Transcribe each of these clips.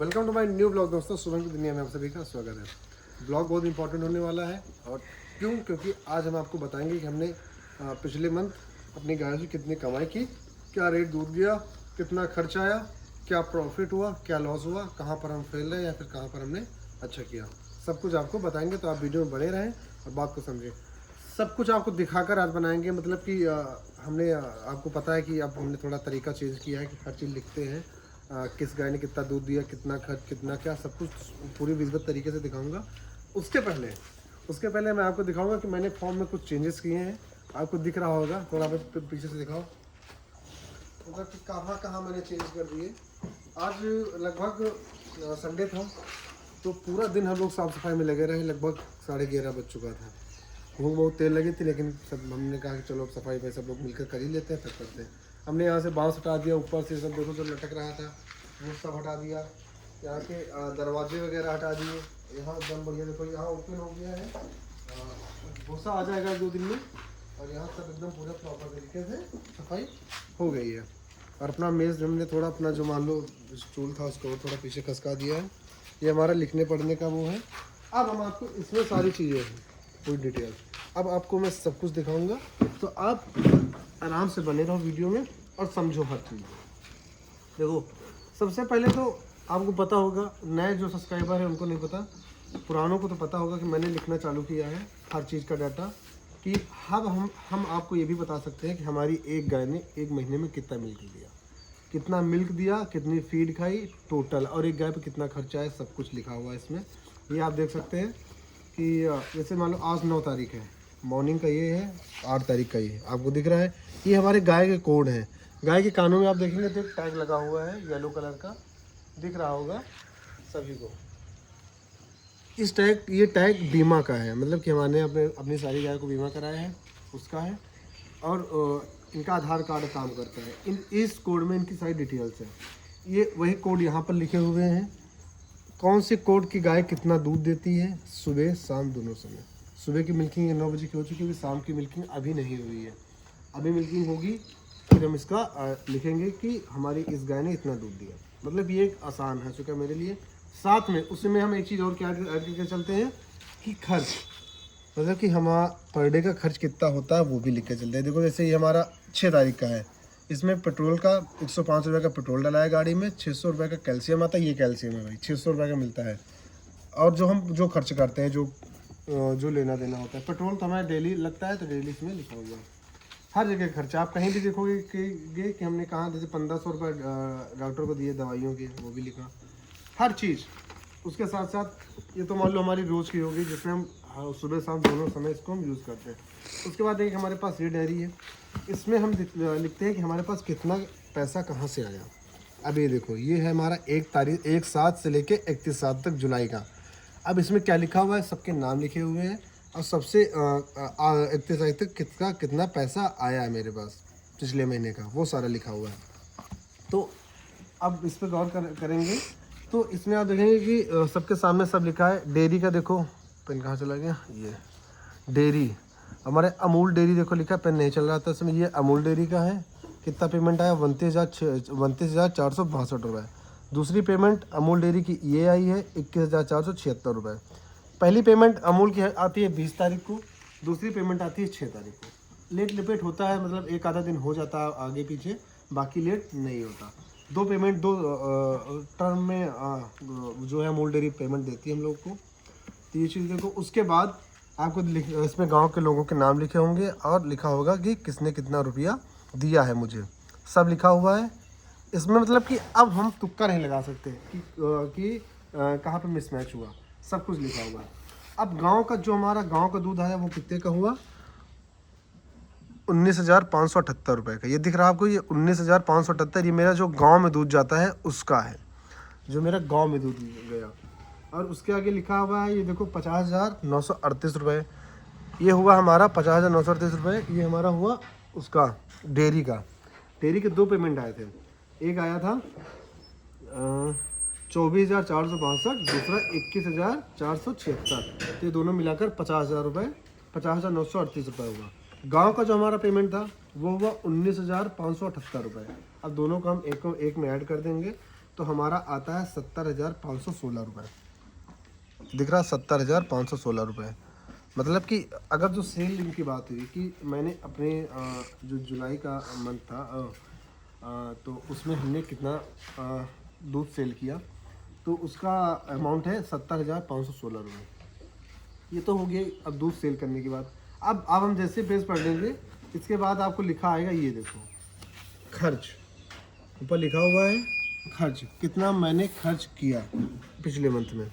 Welcome to my new blog. दोस्तों, सुबह की दुनिया में आप सभी का स्वागत है। ब्लॉग बहुत इंपॉर्टेंट होने वाला है। और क्यों? क्योंकि आज हम आपको बताएंगे कि हमने पिछले मंथ अपनी गाय से कितनी कमाई की, क्या रेट दूध गया, कितना खर्च आया, क्या प्रॉफिट हुआ, क्या लॉस हुआ, कहाँ पर हम फेल रहे या फिर कहाँ पर हमने अच्छा किया। सब कुछ आपको बताएंगे, तो आप वीडियो में बने रहें और बात को समझें। सब कुछ आपको दिखाकर आज बनाएंगे, मतलब कि हमने आपको पता है कि अब हमने थोड़ा तरीका चेंज किया है कि हर चीज़ लिखते हैं। किस गाय ने कितना दूध दिया, कितना खर्च, कितना क्या, सब कुछ पूरी विज़िबल तरीके से दिखाऊंगा। उसके पहले मैं आपको दिखाऊंगा कि मैंने फॉर्म में कुछ चेंजेस किए हैं। आपको दिख रहा होगा, थोड़ा बहुत पीछे से दिखाओ होगा कि कहाँ कहाँ मैंने चेंज कर दिए। आज लगभग संडे था, तो पूरा दिन हम लोग साफ़ सफाई में लगे रहे। लगभग 11:30 बज चुका था। भूख बहुत तेल लगी थी, लेकिन सब हमने कहा कि चलो सफाई में सब लोग मिलकर कर ही लेते हैं, फिर करते हैं। हमने यहाँ से बांस हटा दिया, ऊपर से सब देखो जो लटक रहा था वो सब हटा दिया। यहाँ के दरवाजे वगैरह हटा दिए। यहाँ एकदम बढ़िया, देखो यहाँ ओपन हो गया है। भूसा आ जाएगा 2 दिन में। और यहाँ सब एकदम पूरा प्रॉपर तरीके से सफाई हो गई है। और अपना मेज़ हमने थोड़ा अपना जो मान लो स्टूल था उसको थोड़ा पीछे खसका दिया है। ये हमारा लिखने पढ़ने का वो है। अब हम आपको इसमें सारी चीज़ें हैं, पूरी डिटेल अब आपको मैं सब कुछ दिखाऊंगा, तो आप आराम से बने रहो वीडियो में और समझो हर चीज़। देखो, सबसे पहले तो आपको पता होगा, नए जो सब्सक्राइबर हैं उनको नहीं पता, पुरानों को तो पता होगा कि मैंने लिखना चालू किया है हर चीज़ का डाटा। कि अब हम आपको ये भी बता सकते हैं कि हमारी एक गाय ने 1 महीने में कितना मिल्क दिया, कितना मिल्क दिया, कितनी फीड खाई टोटल, और एक गाय पर कितना खर्चा है, सब कुछ लिखा हुआ है इसमें। ये आप देख सकते हैं कि जैसे मान लो आज 9 तारीख है, मॉर्निंग का ये है, 8 तारीख का ये है, आपको दिख रहा है। ये हमारे गाय के कोड हैं। गाय के कानों में आप देखेंगे तो एक टैग लगा हुआ है येलो कलर का, दिख रहा होगा सभी को। ये टैग बीमा का है, मतलब कि हमने अपनी सारी गाय को बीमा कराया है, उसका है। और इनका आधार कार्ड काम करता है। इस कोड में इनकी सारी डिटेल्स है। ये वही कोड यहाँ पर लिखे हुए हैं। कौन से कोड की गाय कितना दूध देती है, सुबह शाम दोनों समय। सुबह की मिल्किंग 9 बजे की हो चुकी है, शाम की मिल्किंग अभी नहीं हुई है। अभी मिल्किंग होगी, फिर हम इसका लिखेंगे कि हमारी इस गाय ने इतना दूध दिया। मतलब ये एक आसान है चुका मेरे लिए। साथ में उसमें हम एक चीज़ और क्या ऐड करके चलते हैं कि खर्च, मतलब कि हमारा पर डे का खर्च कितना होता है वो भी लिख के चलते हैं। देखो, जैसे ये हमारा 6 तारीख का है, इसमें पेट्रोल का 105 रुपये का पेट्रोल डला है गाड़ी में। 600 रुपये का कैल्शियम आता है, ये कैल्शियम है भाई, 600 रुपये का मिलता है। और जो खर्च करते हैं, जो लेना देना होता है, पेट्रोल तो हमारा डेली लगता है, तो डेली इसमें लिखा हुआ है। हर जगह खर्चा आप कहीं भी देखोगे कि हमने कहा, जैसे 1500 रुपये डॉक्टर को दिए दवाइयों के, वो भी लिखा, हर चीज़। उसके साथ साथ ये तो मान लो हमारी रोज़ की होगी, जिसमें हम सुबह शाम दोनों समय इसको हम यूज़ करते हैं। उसके बाद एक हमारे पास ये डायरी है, इसमें हम लिखते हैं कि हमारे पास कितना पैसा कहाँ से आया। अब ये देखो, ये है हमारा 1 7 से लेके 31 तक जुलाई का। अब इसमें क्या लिखा हुआ है, सबके नाम लिखे हुए हैं। और सबसे 31 तक कितना पैसा आया है मेरे पास पिछले महीने का, वो सारा लिखा हुआ है। तो अब इस पर गौर करेंगे तो इसमें आप देखेंगे कि सबके सामने सब लिखा है। डेयरी का देखो, पेन कहाँ चला गया, ये डेयरी हमारे अमूल डेयरी देखो लिखा है, पेन नहीं चल रहा था इसमें। ये अमूल डेयरी का है। कितना पेमेंट आया, 29,462 रुपये। दूसरी पेमेंट अमूल डेयरी की ये आई है 21,476 रुपये। पहली पेमेंट अमूल की आती है 20 तारीख को, दूसरी पेमेंट आती है 6 तारीख को। लेट लिपेट होता है, मतलब एक आधा दिन हो जाता है आगे पीछे, बाकी लेट नहीं होता। 2 पेमेंट 2 टर्म में जो है अमूल डेयरी पेमेंट देती है हम लोग को। तो ये चीज़ देखो। उसके बाद आपको इसमें गांव के लोगों के नाम लिखे होंगे और लिखा होगा कि किसने कितना रुपया दिया है मुझे, सब लिखा हुआ है इसमें। मतलब कि अब हम तुक्का नहीं लगा सकते कि कहाँ पे मिसमैच हुआ, सब कुछ लिखा हुआ है। अब गांव का जो हमारा गांव का दूध आया वो कितने का हुआ, 19,578 रुपये का। ये दिख रहा है आपको, ये 19,578, ये मेरा जो गांव में दूध जाता है उसका है, जो मेरा गांव में दूध गया। और उसके आगे लिखा हुआ है, ये देखो 50,938 रुपये। ये हुआ हमारा 50,938 रुपये। ये हमारा हुआ उसका डेयरी का। डेयरी के 2 पेमेंट आए थे, एक आया था 24,462, दूसरा 21,476। तो ये दोनों मिलाकर 50,000 रुपये, 50,938 रुपये हुआ। गांव का जो हमारा पेमेंट था वो हुआ 19,578 रुपये। अब दोनों का हम एक में ऐड कर देंगे तो हमारा आता है 70,516 रुपये। दिख रहा 70,516 रुपये। मतलब कि अगर जो सेल की बात हुई कि मैंने अपने जो जुलाई का मंथ था तो उसमें हमने कितना दूध सेल किया, तो उसका अमाउंट है 70,516 रुपये। ये तो हो गया अब दूध सेल करने के बाद। अब हम जैसे पेज पढ़ लेंगे, इसके बाद आपको लिखा आएगा, ये देखो खर्च, ऊपर लिखा हुआ है खर्च, कितना मैंने खर्च किया पिछले मंथ में,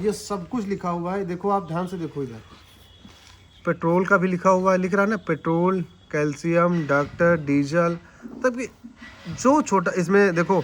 ये सब कुछ लिखा हुआ है। देखो आप ध्यान से देखो, इधर पेट्रोल का भी लिखा हुआ है, लिख रहा है ना, पेट्रोल, कैल्शियम, डॉक्टर, डीजल, तब कि जो छोटा इसमें देखो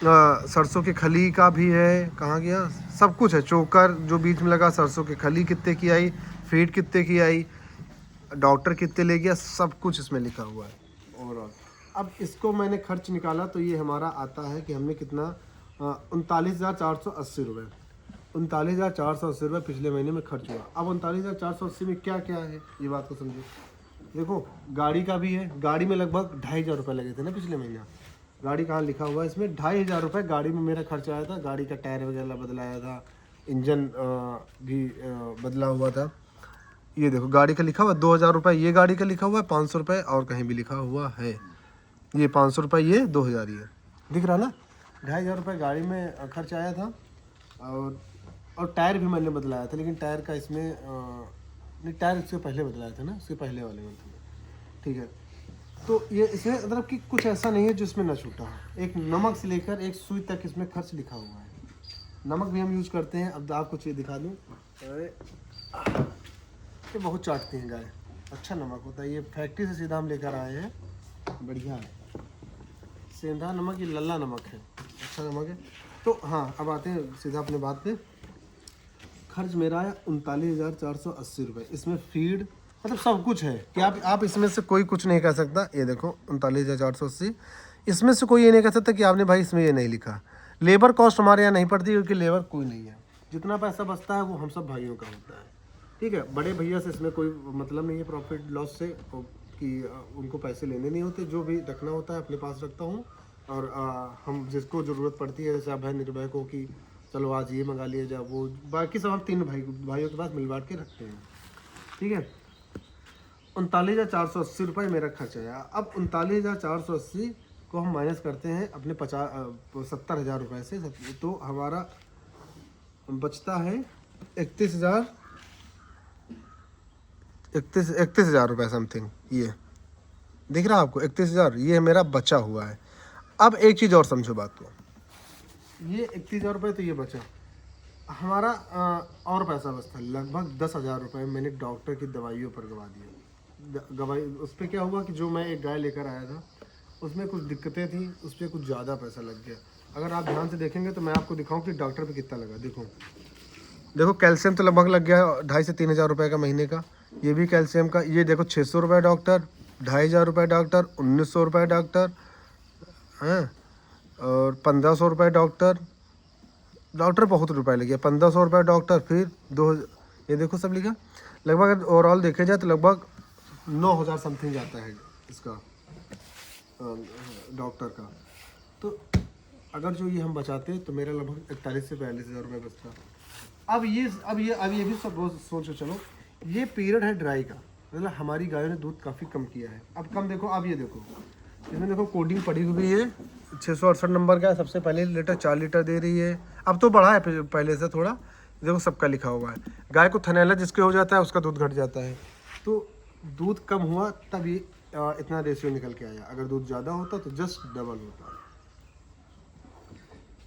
सरसों की खली का भी है, कहाँ गया, सब कुछ है। चोकर जो बीच में लगा, सरसों की खली कितने की आई, फीड कितने की आई, डॉक्टर कितने ले गया, सब कुछ इसमें लिखा हुआ है ओवरऑल। अब इसको मैंने खर्च निकाला तो ये हमारा आता है कि हमने कितना 39,480 रुपये, 39,480 रुपये पिछले महीने में खर्च हुआ। अब 39,480 में क्या क्या है, ये बात को समझो। देखो गाड़ी का भी है, गाड़ी में लगभग 2,500 रुपये लगे थे ना पिछले महीना। गाड़ी कहाँ लिखा हुआ है इसमें, 2,500 रुपये गाड़ी में मेरा खर्च आया था। गाड़ी का टायर वगैरह बदलाया था, इंजन भी बदला हुआ था। ये देखो गाड़ी का लिखा हुआ 2,000 रुपये, ये गाड़ी का लिखा हुआ है 500 रुपये, और कहीं भी लिखा हुआ है ये 500 रुपये, ये 2,000, ये दिख रहा ना। 2,500 रुपये गाड़ी में खर्च आया था। और टायर भी मैंने बदलाया था, लेकिन टायर का इसमें नहीं, टायर इससे पहले बदलाया था ना, उसके पहले वाले मंथ में, ठीक है। तो ये इसमें मतलब कि कुछ ऐसा नहीं है जो इसमें ना छूटा हो। एक नमक से लेकर एक सुई तक इसमें खर्च लिखा हुआ है। नमक भी हम यूज़ करते हैं। अब आपको चीज़ दिखा दूँ, ये बहुत चाटते हैं गाय, अच्छा नमक होता है। ये फैक्ट्री से सीधा हम लेकर आए हैं, बढ़िया है, सेंधा नमक, ये लल्ला नमक है, अच्छा नमक है। तो हाँ, अब आते हैं सीधा अपने बात पे। खर्च मेरा है 39,480 रुपये। इसमें फीड मतलब सब कुछ है कि आप इसमें से कोई कुछ नहीं कह सकता। ये देखो 39,480, इसमें से कोई ये नहीं कह सकता कि आपने भाई इसमें ये नहीं लिखा। लेबर कॉस्ट हमारे यहाँ नहीं पड़ती, क्योंकि लेबर कोई नहीं है। जितना पैसा बचता है वो हम सब भाइयों का होता है, ठीक है। बड़े भैया से इसमें कोई मतलब नहीं है प्रॉफिट लॉस से, कि उनको पैसे लेने नहीं होते। जो भी रखना होता है अपने पास रखता हूँ। और हम जिसको ज़रूरत पड़ती है, जैसे अभय निर्भय को कि चलो आज ये मंगा लिया जाए, वो बाकी सब हम 3 भाइयों के पास मिल बांट के रखते हैं, ठीक है। 39,480 रुपये मेरा खर्च आया। अब 39,480 को हम माइनस करते हैं अपने 70,000 रुपये से, तो हमारा बचता है 31,000 रुपये समथिंग। ये दिख रहा है आपको 31,000, ये मेरा बचा हुआ है। अब एक चीज़ और समझो बात को, ये 31,000 रुपये तो ये बचा हमारा, और पैसा बचता लगभग 10,000 रुपये मैंने डॉक्टर की दवाइयों पर गवा दिया। उस पर क्या हुआ कि जो मैं एक गाय लेकर आया था उसमें कुछ दिक्कतें थी, उस पर कुछ ज़्यादा पैसा लग गया। अगर आप ध्यान से देखेंगे तो मैं आपको दिखाऊं कि डॉक्टर पे कितना लगा। देखो कैल्शियम तो लगभग लग गया 2,500 से 3,000 रुपये का महीने का। ये भी कैल्शियम का, ये देखो 600 रुपये डॉक्टर, 2,500 रुपये डॉक्टर, 1,900 रुपये डॉक्टर हैं, और 1,500 रुपये डॉक्टर बहुत रुपए लगे, 1,500 रुपये डॉक्टर, फिर 2, ये देखो सब लिखा। लगभग ओवरऑल देखे जाए तो लगभग 9,000 समथिंग जाता है इसका डॉक्टर का। तो अगर जो ये हम बचाते तो मेरा लगभग 41,000 से 42,000 रुपये बचता। अब ये भी सब सोचो, चलो ये पीरियड है ड्राई का, मतलब हमारी गायों ने दूध काफ़ी कम किया है। अब कम देखो, अब ये देखो इसमें देखो कोडिंग पड़ी हुई है, 668 नंबर का है। सबसे पहले लीटर 4 लीटर दे रही है, अब तो बढ़ा है पहले से थोड़ा। देखो सबका लिखा हुआ है। गाय को थनैला जिसके हो जाता है उसका दूध घट जाता है, तो दूध कम हुआ तब ये इतना रेशियो निकल के आया। अगर दूध ज़्यादा होता तो जस्ट डबल होता।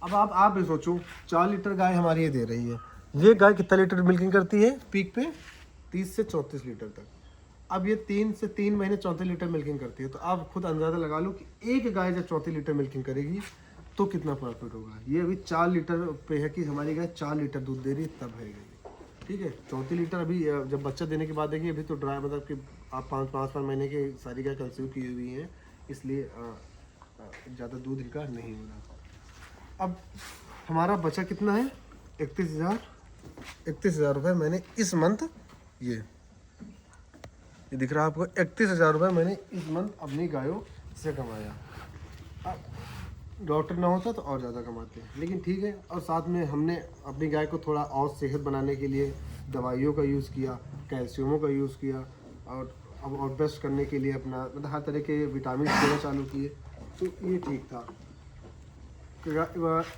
अब आप भी सोचो, 4 लीटर गाय हमारी ये दे रही है। ये गाय कितना लीटर मिल्किंग करती है पीक पे? 30 से 34 लीटर तक। अब ये 3 से 3 महीने 34 लीटर मिल्किंग करती है, तो आप खुद अंदाज़ा लगा लो कि एक गाय जब 34 लीटर मिल्किंग करेगी तो कितना प्रॉफिट होगा। ये अभी 4 लीटर पे है कि हमारी गाय 4 लीटर दूध दे रही है, तब है गई, ठीक है। 34 लीटर अभी जब बच्चा देने के बाद देगी, अभी तो ड्राई, मतलब कि आप 5 महीने की सारी गाय कंज्यूम की हुई हैं, इसलिए ज़्यादा दूध इनका नहीं हो रहा। अब हमारा बचा कितना है? 31,000 रुपये मैंने इस मंथ, ये दिख रहा है आपको, 31,000 रुपये मैंने इस मंथ अपनी गायों से कमाया। अब डॉक्टर ना होता तो और ज़्यादा कमाते हैं, लेकिन ठीक है। और साथ में हमने अपनी गाय को थोड़ा और सेहत बनाने के लिए दवाइयों का यूज़ किया, कैल्शियमों का यूज़ किया, और अब और बेस्ट करने के लिए अपना मतलब हर तरह के विटामिन देना चालू किए, तो ये ठीक था।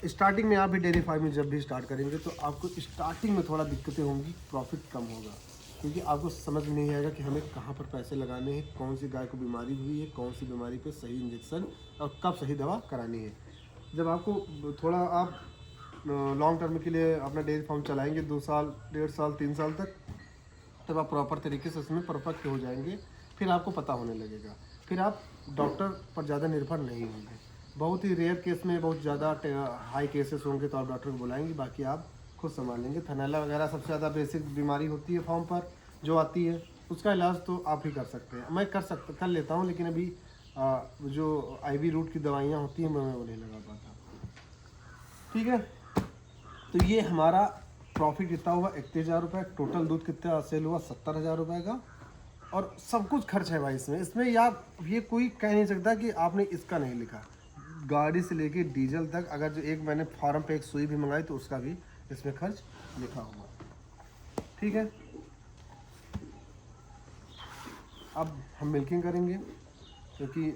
स्टार्टिंग में आप भी डेयरी फार्मिंग जब भी स्टार्ट करेंगे तो आपको स्टार्टिंग में थोड़ा दिक्कतें होंगी, प्रॉफिट कम होगा, क्योंकि आपको समझ में नहीं आएगा कि हमें कहाँ पर पैसे लगाने हैं, कौन सी गाय को बीमारी हुई है, कौन सी बीमारी पे सही इंजेक्शन और कब सही दवा करानी है। जब आपको थोड़ा आप लॉन्ग टर्म के लिए अपना डेयरी फार्म चलाएंगे 2 साल, 1.5 साल, 3 साल तक, तब आप प्रॉपर तरीके से उसमें परफेक्ट हो जाएंगे। फिर आपको पता होने लगेगा, फिर आप डॉक्टर पर ज़्यादा निर्भर नहीं होंगे। बहुत ही रेयर केस में, बहुत ज़्यादा हाई केसेस होंगे तो आप डॉक्टर को बुलाएंगे, बाकी आप खुद संभाल लेंगे। थनैला वगैरह सबसे ज़्यादा बेसिक बीमारी होती है फार्म पर जो आती है, उसका इलाज तो आप ही कर सकते हैं। मैं कर लेता हूँ, लेकिन अभी जो IV रूट की दवाइयाँ होती हैं मैं वो नहीं लगा पाता। ठीक है, तो ये हमारा प्रॉफिट कितना हुआ 31,000 रुपये। टोटल दूध कितना सेल हुआ 70,000 रुपये का, और सब कुछ खर्च है भाई इसमें ये कोई कह नहीं सकता कि आपने इसका नहीं लिखा। गाड़ी से लेके डीजल तक, अगर जो एक मैंने फार्म पे एक सुई भी मंगाई तो उसका भी इसमें खर्च लिखा हुआ। ठीक है, अब हम मिल्किंग करेंगे, क्योंकि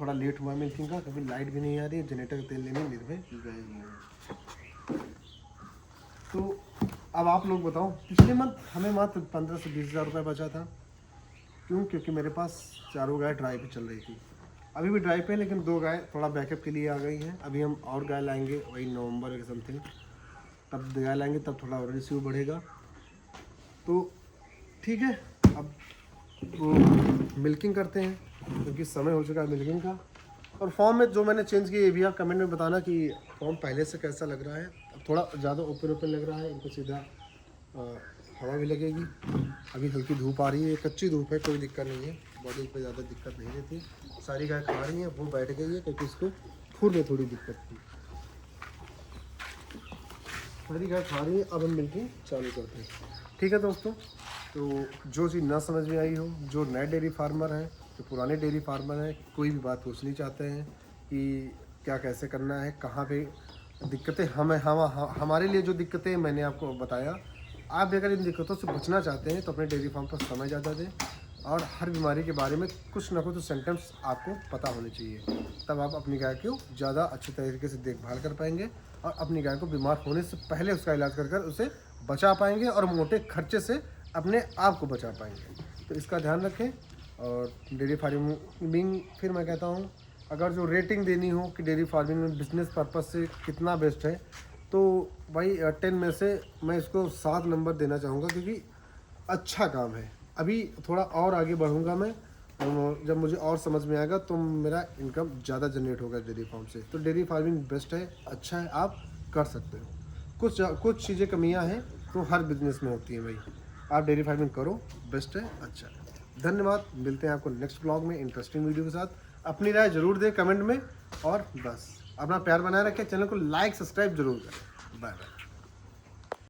थोड़ा लेट हुआ मिल्किंग का, कभी लाइट भी नहीं आ रही है, जनरेटर का तेल लेने निर्भय गए हुए हैं। तो अब आप लोग बताओ, पिछले मंथ हमें मात्र 15 से 20,000 रुपये बचा था। क्यों? क्योंकि मेरे पास चारों गाय ड्राई पे चल रही थी, अभी भी ड्राई पे, लेकिन 2 गाय थोड़ा बैकअप के लिए आ गई हैं। अभी हम और गाय लाएंगे वही नवंबर के समथिंग, तब गाय लाएंगे, तब थोड़ा और रिसीव बढ़ेगा। तो ठीक है, अब वो मिल्किंग करते हैं, क्योंकि समय हो चुका है मिल्किंग का। और फॉर्म में जो मैंने चेंज किया ये भी आप कमेंट में बताना कि फॉर्म पहले से कैसा लग रहा है। अब थोड़ा ज़्यादा ओपन लग रहा है, इनको सीधा हवा भी लगेगी। अभी हल्की धूप आ रही है, कच्ची धूप है, कोई दिक्कत नहीं है, बॉडी पे ज़्यादा दिक्कत नहीं रहती। सारी गाय खा रही हैं, वो बैठ गई है, क्योंकि इसको खुर में थोड़ी दिक्कत थी। सारी गाय खा रही है, अब हम मिल्किंग चालू करते हैं। ठीक है दोस्तों, तो जो चीज़ ना समझ में आई हो, जो नए डेयरी फार्मर हैं, जो पुराने डेयरी फार्मर हैं, कोई भी बात पूछनी चाहते हैं कि क्या कैसे करना है, कहाँ पे दिक्कतें हमारे लिए जो दिक्कतें मैंने आपको बताया, आप अगर इन दिक्कतों से बचना चाहते हैं तो अपने डेयरी फार्म पर समय ज़्यादा दें, और हर बीमारी के बारे में कुछ ना कुछ तो सिम्टम्स आपको पता होने चाहिए, तब आप अपनी गाय को ज़्यादा अच्छे तरीके से देखभाल कर पाएंगे, और अपनी गाय को बीमार होने से पहले उसका इलाज कर उसे बचा पाएंगे, और मोटे खर्चे से अपने आप को बचा पाएंगे। तो इसका ध्यान रखें। और डेयरी फार्मिंग फिर मैं कहता हूँ, अगर जो रेटिंग देनी हो कि डेयरी फार्मिंग में बिजनेस पर्पज़ से कितना बेस्ट है, तो भाई 10 में से मैं इसको 7 नंबर देना चाहूँगा, क्योंकि अच्छा काम है। अभी थोड़ा और आगे बढ़ूँगा मैं, जब मुझे और समझ में आएगा तो मेरा इनकम ज़्यादा जनरेट होगा डेयरी फार्म से। तो डेयरी फार्मिंग बेस्ट है, अच्छा है, आप कर सकते हो। कुछ चीज़ें कमियां हैं तो हर बिजनेस में होती हैं भाई, आप डेयरी फार्मिंग करो, बेस्ट है, अच्छा है। धन्यवाद, मिलते हैं आपको नेक्स्ट ब्लॉग में इंटरेस्टिंग वीडियो के साथ। अपनी राय ज़रूर दें कमेंट में, और बस अपना प्यार बनाए रखें, चैनल को लाइक सब्सक्राइब जरूर करें। Bye bye.